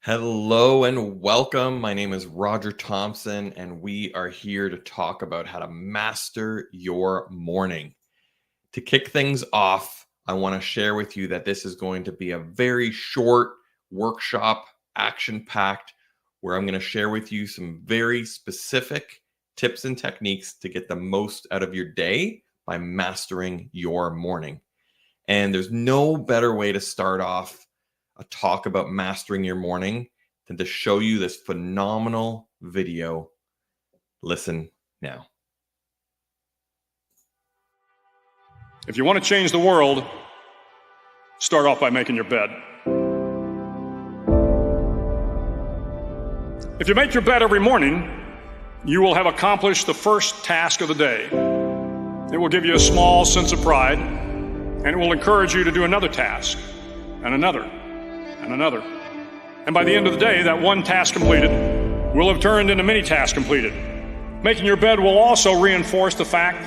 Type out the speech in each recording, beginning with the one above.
Hello and welcome. My name is Roger Thompson, and we are here to talk about how to master your morning. To kick things off, I want to share with you that this is going to be a very short workshop, action packed, where I'm going to share with you some very specific tips and techniques to get the most out of your day by mastering your morning. And there's no better way to start off a talk about mastering your morning than to show you this phenomenal video. Listen now. If you want to change the world, start off by making your bed. If you make your bed every morning, you will have accomplished the first task of the day. It will give you a small sense of pride, and it will encourage you to do another task, and another, and another. And by the end of the day, that one task completed will have turned into many tasks completed. Making your bed will also reinforce the fact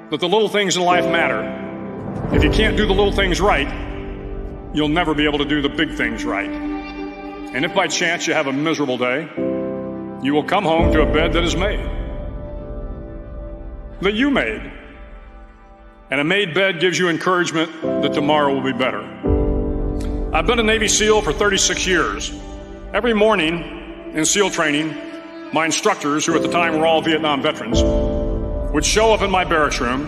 that the little things in life matter. If you can't do the little things right, you'll never be able to do the big things right. And if by chance you have a miserable day, you will come home to a bed that is made, that you made. And a made bed gives you encouragement that tomorrow will be better. I've been a Navy SEAL for 36 years. Every morning in SEAL training, my instructors, who at the time were all Vietnam veterans, would show up in my barracks room,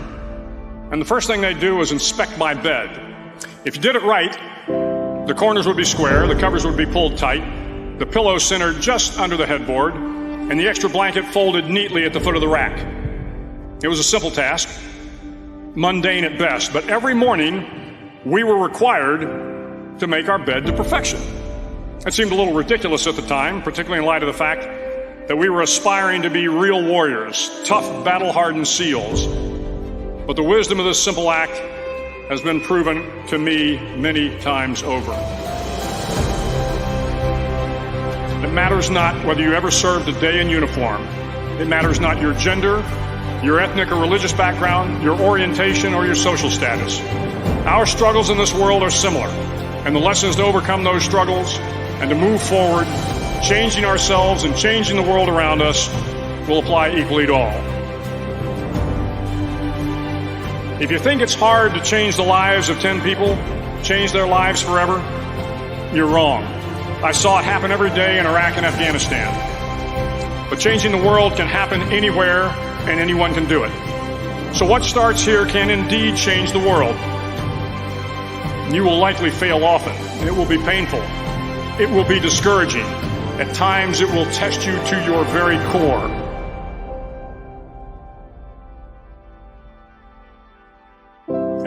and the first thing they'd do was inspect my bed. If you did it right, the corners would be square, the covers would be pulled tight, the pillow centered just under the headboard, and the extra blanket folded neatly at the foot of the rack. It was a simple task, mundane at best, but every morning we were required to make our bed to perfection. It seemed a little ridiculous at the time, particularly in light of the fact that we were aspiring to be real warriors, tough, battle-hardened SEALs. But the wisdom of this simple act has been proven to me many times over. It matters not whether you ever served a day in uniform. It matters not your gender, your ethnic or religious background, your orientation, or your social status. Our struggles in this world are similar, and the lessons to overcome those struggles and to move forward, changing ourselves and changing the world around us, will apply equally to all. If you think it's hard to change the lives of 10 people, change their lives forever, you're wrong. I saw it happen every day in Iraq and Afghanistan. But changing the world can happen anywhere, and anyone can do it. So what starts here can indeed change the world. You will likely fail often. It will be painful. It will be discouraging. At times, it will test you to your very core.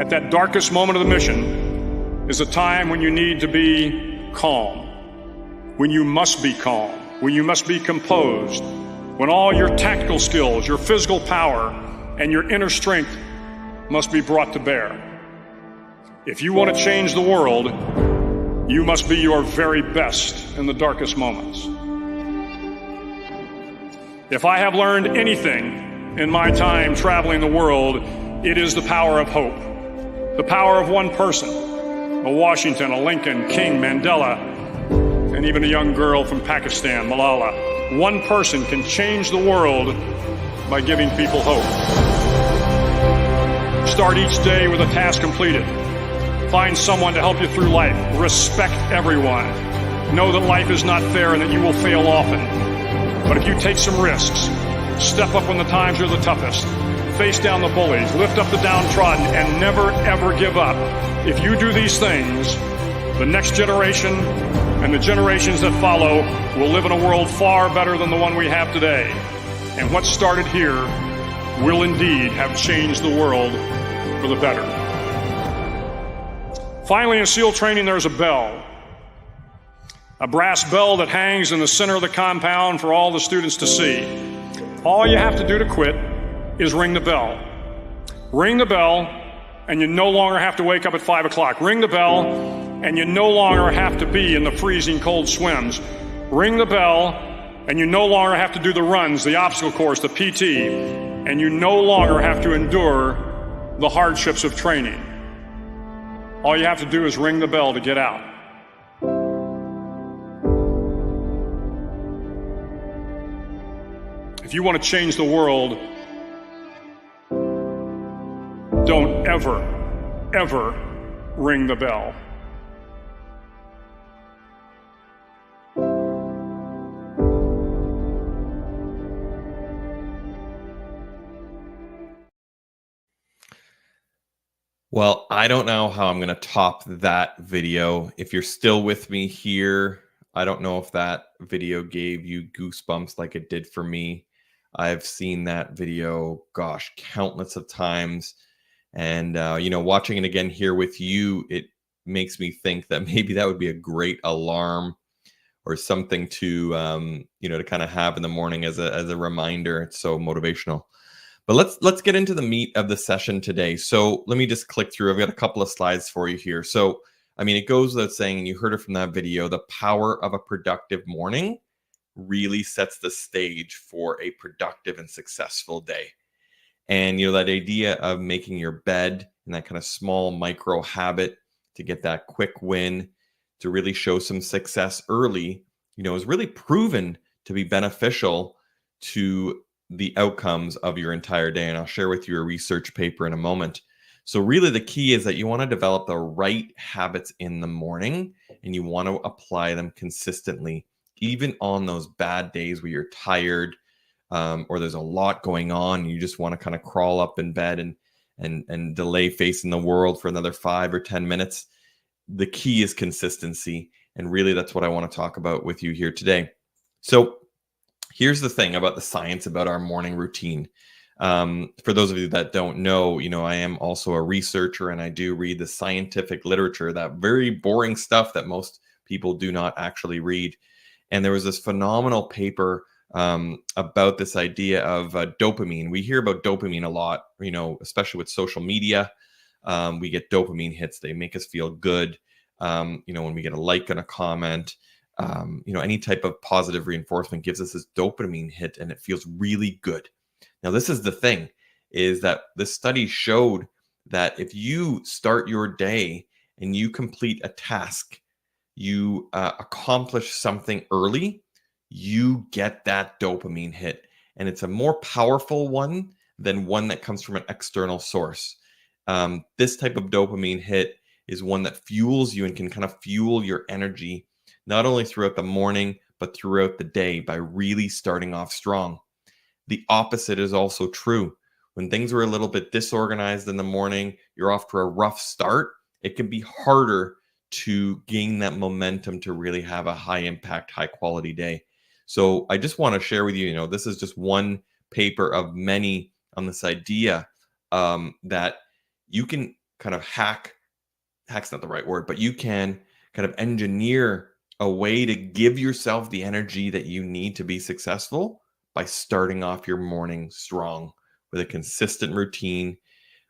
At that darkest moment of the mission is a time when you need to be calm, when you must be calm, when you must be composed, when all your tactical skills, your physical power, and your inner strength must be brought to bear. If you want to change the world, you must be your very best in the darkest moments. If I have learned anything in my time traveling the world, it is the power of hope. The power of one person, a Washington, a Lincoln, King, Mandela, and even a young girl from Pakistan, Malala. One person can change the world by giving people hope. Start each day with a task completed. Find someone to help you through life. Respect everyone. Know that life is not fair and that you will fail often. But if you take some risks, step up when the times are the toughest, face down the bullies, lift up the downtrodden, and never ever give up. If you do these things, the next generation and the generations that follow will live in a world far better than the one we have today. And what started here will indeed have changed the world for the better. Finally, in SEAL training, there's a bell. A brass bell that hangs in the center of the compound for all the students to see. All you have to do to quit is ring the bell. Ring the bell, and you no longer have to wake up at 5 o'clock. Ring the bell, and you no longer have to be in the freezing cold swims. Ring the bell, and you no longer have to do the runs, the obstacle course, the PT, and you no longer have to endure the hardships of training. All you have to do is ring the bell to get out. If you want to change the world, don't ever, ever ring the bell. Well, I don't know how I'm going to top that video. If you're still with me here, I don't know if that video gave you goosebumps like it did for me. I've seen that video, gosh, countless of times. And, watching it again here with you, it makes me think that maybe that would be a great alarm or something to kind of have in the morning as a reminder. It's so motivational. But let's get into the meat of the session today. So let me just click through. I've got a couple of slides for you here. So, it goes without saying, and you heard it from that video, the power of a productive morning really sets the stage for a productive and successful day. And, that idea of making your bed and that kind of small micro habit to get that quick win, to really show some success early, is really proven to be beneficial to the outcomes of your entire day. And I'll share with you a research paper in a moment. So really the key is that you want to develop the right habits in the morning, and you want to apply them consistently, even on those bad days where you're tired, or there's a lot going on and you just want to kind of crawl up in bed and delay facing the world for another 5 or 10 minutes. The key is consistency. And really that's what I want to talk about with you here today. So here's the thing about the science about our morning routine. For those of you that don't know, I am also a researcher, and I do read the scientific literature, that very boring stuff that most people do not actually read. And there was this phenomenal paper about this idea of dopamine. We hear about dopamine a lot, especially with social media. We get dopamine hits. They make us feel good. When we get a like and a comment, any type of positive reinforcement gives us this dopamine hit, and it feels really good. Now, this is the thing, is that the study showed that if you start your day and you complete a task, you accomplish something early, you get that dopamine hit. And it's a more powerful one than one that comes from an external source. This type of dopamine hit is one that fuels you and can kind of fuel your energy, not only throughout the morning, but throughout the day by really starting off strong. The opposite is also true. When things are a little bit disorganized in the morning, you're off to a rough start, it can be harder to gain that momentum to really have a high impact, high quality day. So I just want to share with you, this is just one paper of many on this idea that you can kind of hack's not the right word, but you can kind of engineer a way to give yourself the energy that you need to be successful by starting off your morning strong with a consistent routine,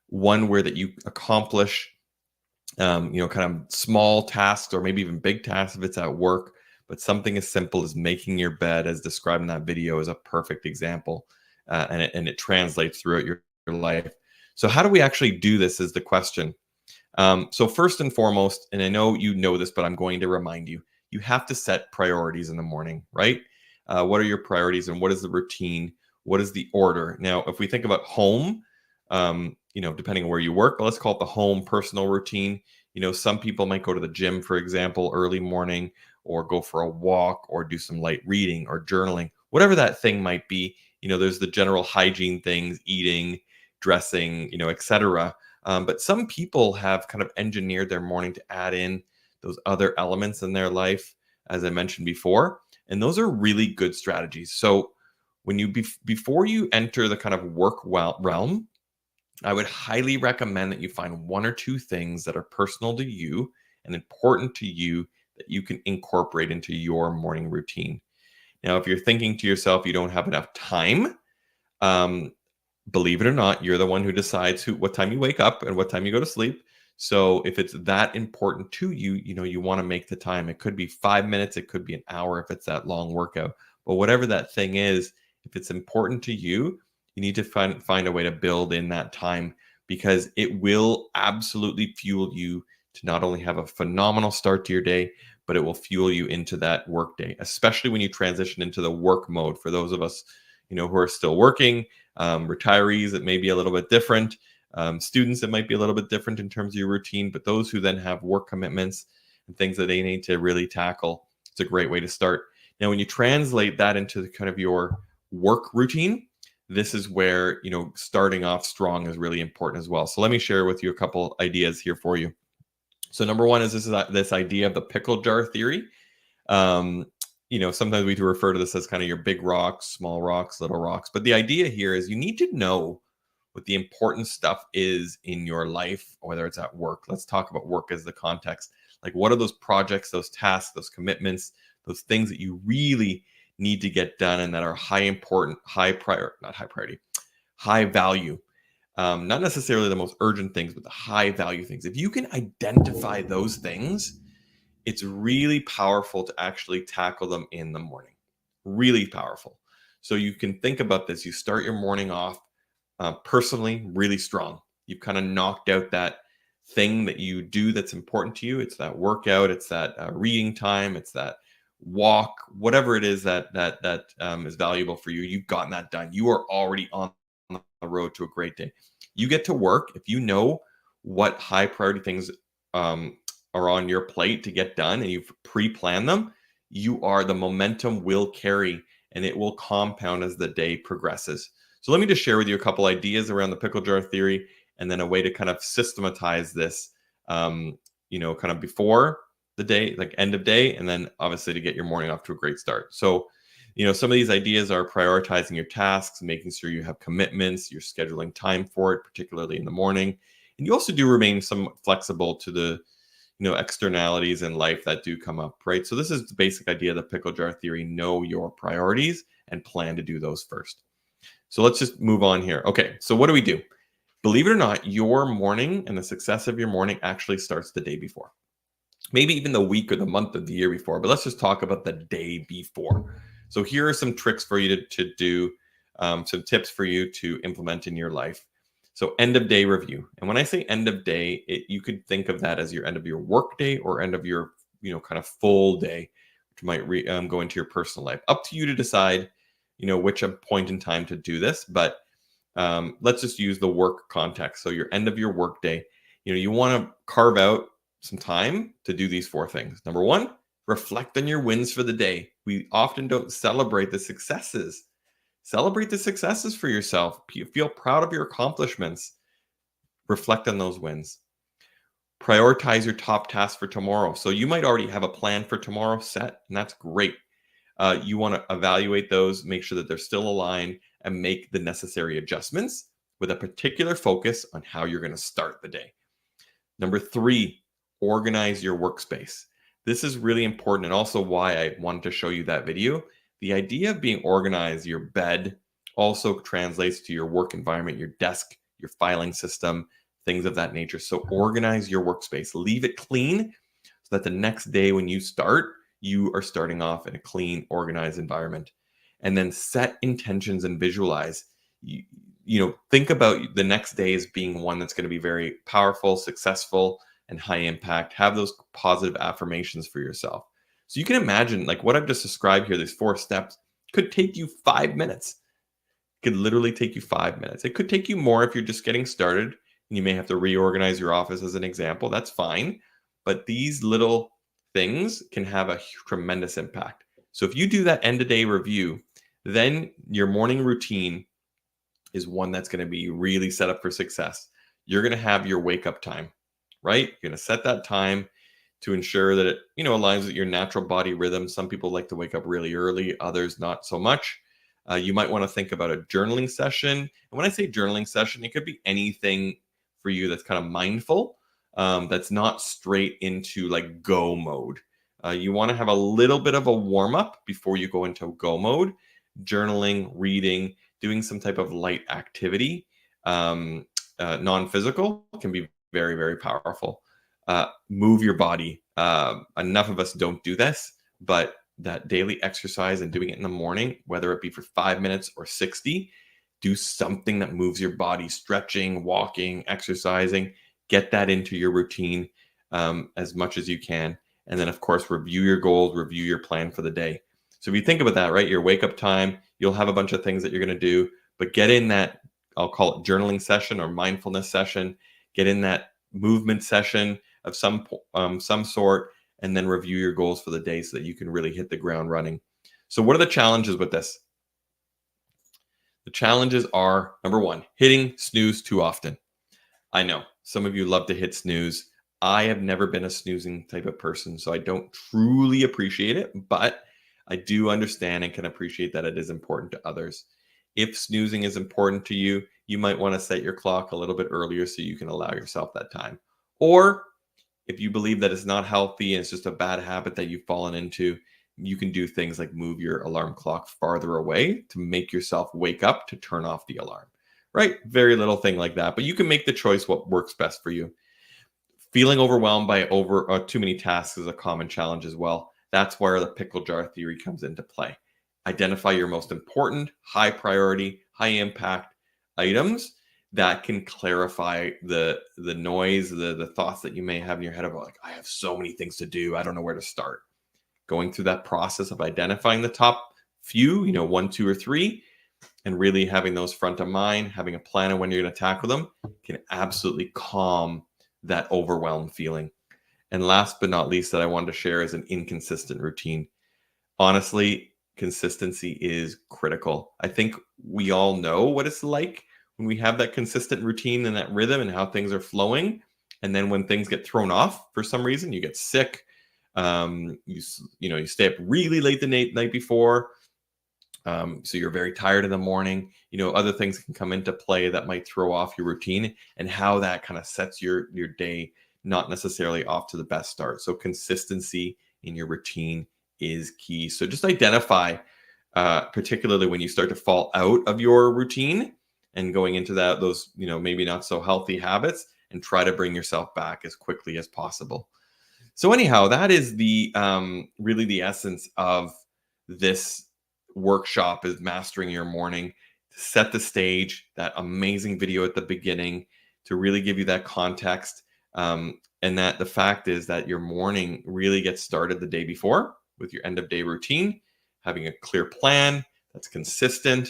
one where that you accomplish, kind of small tasks or maybe even big tasks if it's at work, but something as simple as making your bed, as described in that video, is a perfect example, and it translates throughout your life. So how do we actually do this is the question. So first and foremost, and I know you know this, but I'm going to remind you, you have to set priorities in the morning, right? What are your priorities and what is the routine? What is the order? Now, if we think about home, depending on where you work, let's call it the home personal routine. Some people might go to the gym, for example, early morning, or go for a walk, or do some light reading or journaling, whatever that thing might be. There's the general hygiene things, eating, dressing, etc. But some people have kind of engineered their morning to add in those other elements in their life, as I mentioned before. And those are really good strategies. So when you before you enter the kind of work realm, I would highly recommend that you find one or two things that are personal to you and important to you that you can incorporate into your morning routine. Now, if you're thinking to yourself, you don't have enough time, believe it or not, you're the one who decides what time you wake up and what time you go to sleep. So if it's that important to you, you want to make the time. It could be 5 minutes, it could be an hour if it's that long workout. But whatever that thing is, if it's important to you, you need to find a way to build in that time, because it will absolutely fuel you to not only have a phenomenal start to your day, but it will fuel you into that work day, especially when you transition into the work mode. For those of us, who are still working, retirees, it may be a little bit different. Students, it might be a little bit different in terms of your routine, but those who then have work commitments and things that they need to really tackle, it's a great way to start. Now, when you translate that into kind of your work routine, this is where, starting off strong is really important as well. So let me share with you a couple ideas here for you. So number one is this idea of the pickle jar theory. Sometimes we do refer to this as kind of your big rocks, small rocks, little rocks. But the idea here is you need to know what the important stuff is in your life, whether it's at work. Let's talk about work as the context. Like, what are those projects, those tasks, those commitments, those things that you really need to get done and that are high value. Not necessarily the most urgent things, but the high value things. If you can identify those things, it's really powerful to actually tackle them in the morning. Really powerful. So you can think about this. You start your morning off personally really strong. You've kind of knocked out that thing that you do that's important to you. It's that workout. It's that reading time. It's that walk. Whatever it is that is valuable for you. You've gotten that done. You are already on the road to a great day. You get to work. If you know what high priority things are on your plate to get done and you've pre-planned them, the momentum will carry and it will compound as the day progresses. So let me just share with you a couple ideas around the pickle jar theory and then a way to kind of systematize this, kind of before the day, like end of day, and then obviously to get your morning off to a great start. So, some of these ideas are prioritizing your tasks, making sure you have commitments, you're scheduling time for it, particularly in the morning. And you also do remain somewhat flexible to the, externalities in life that do come up, right? So this is the basic idea of the pickle jar theory. Know your priorities and plan to do those first. So let's just move on here. Okay, so what do we do? Believe it or not, your morning and the success of your morning actually starts the day before. Maybe even the week or the month of the year before, but let's just talk about the day before. So here are some tricks for you to do, some tips for you to implement in your life. So end of day review. And when I say end of day, you could think of that as your end of your work day or end of your, kind of full day, which might go into your personal life. Up to you to decide, which point in time to do this. But let's just use the work context. So your end of your work day, you want to carve out some time to do these 4 things. Number 1, reflect on your wins for the day. We often don't celebrate the successes. Celebrate the successes for yourself. Feel proud of your accomplishments. Reflect on those wins. Prioritize your top tasks for tomorrow. So you might already have a plan for tomorrow set, and that's great. You want to evaluate those, make sure that they're still aligned, and make the necessary adjustments with a particular focus on how you're going to start the day. Number 3, organize your workspace. This is really important and also why I wanted to show you that video. The idea of being organized, your bed also translates to your work environment, your desk, your filing system, things of that nature. So organize your workspace, leave it clean so that the next day when you start, you are starting off in a clean, organized environment. And then set intentions and visualize. Think about the next day as being one that's going to be very powerful, successful, and high impact. Have those positive affirmations for yourself. So you can imagine, like what I've just described here, these 4 steps could take you 5 minutes. It could literally take you 5 minutes. It could take you more if you're just getting started. And you may have to reorganize your office as an example. That's fine. But these little things can have a tremendous impact. So if you do that end of day review, then your morning routine is one that's going to be really set up for success. You're going to have your wake up time, right? You're going to set that time to ensure that it, aligns with your natural body rhythm. Some people like to wake up really early, others not so much. You might want to think about a journaling session. And when I say journaling session, it could be anything for you that's kind of mindful, that's not straight into like go mode. You want to have a little bit of a warm up before you go into go mode. Journaling, reading, doing some type of light activity, non-physical, can be very, very powerful. Move your body. Enough of us don't do this, but that daily exercise and doing it in the morning, whether it be for 5 minutes or 60, do something that moves your body, stretching, walking, exercising, get that into your routine as much as you can. And then of course, review your goals, review your plan for the day. So if you think about that, right, your wake up time, You'll have a bunch of things that you're going to do, but get in that, I'll call it journaling session or mindfulness session, get in that movement session of some sort, and then review your goals for the day so that you can really hit the ground running. So what are the challenges with this? The challenges are, number one, hitting snooze too often. I know some of you love to hit snooze. I have never been a snoozing type of person, so I don't truly appreciate it, but I do understand and can appreciate that it is important to others. If snoozing is important to you, you might want to set your clock a little bit earlier so you can allow yourself that time. Or if you believe that it's not healthy and it's just a bad habit that you've fallen into, you can do things like move your alarm clock farther away to make yourself wake up to turn off the alarm, right? Very little thing like that, but you can make the choice what works best for you. Feeling overwhelmed by too many tasks is a common challenge as well. That's where the pickle jar theory comes into play. Identify your most important, high priority, high impact items that can clarify the noise, the thoughts that you may have in your head of like, I have so many things to do, I don't know where to start. Going through that process of identifying the top few, 1, 2, or 3, and really having those front of mind, having a plan of when you're going to tackle them can absolutely calm that overwhelmed feeling. And last but not least that I wanted to share is an inconsistent routine. Honestly, consistency is critical. I think we all know what it's like when we have that consistent routine and that rhythm and how things are flowing. And then when things get thrown off for some reason, you get sick, you stay up really late the night before. So you're very tired in the morning, other things can come into play that might throw off your routine and how that kind of sets your day not necessarily off to the best start. So consistency in your routine is key. So just identify, particularly when you start to fall out of your routine and going into those, maybe not so healthy habits, and try to bring yourself back as quickly as possible. So anyhow, that is the really the essence of this workshop, is mastering your morning. To set the stage, that amazing video at the beginning to really give you that context, and that the fact is that your morning really gets started the day before with your end of day routine, having a clear plan that's consistent,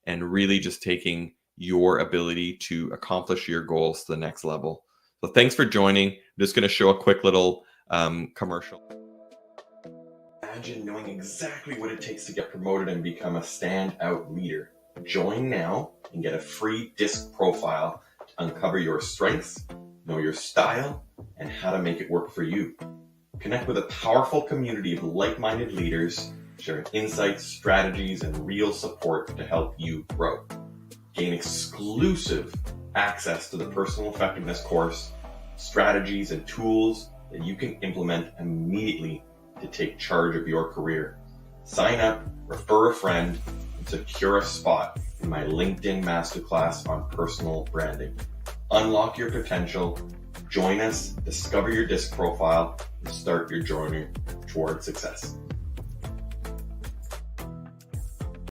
and really just taking your ability to accomplish your goals to the next level. So thanks for joining. I'm just going to show a quick little commercial. Imagine knowing exactly what it takes to get promoted and become a standout leader. Join now and get a free disc profile to uncover your strengths, know your style, and how to make it work for you. Connect with a powerful community of like-minded leaders, sharing insights, strategies, and real support to help you grow. Gain exclusive access to the Personal Effectiveness course, strategies and tools that you can implement immediately to take charge of your career. Sign up, refer a friend, and secure a spot in my LinkedIn Masterclass on personal branding. Unlock your potential, join us, discover your disc profile, and start your journey toward success.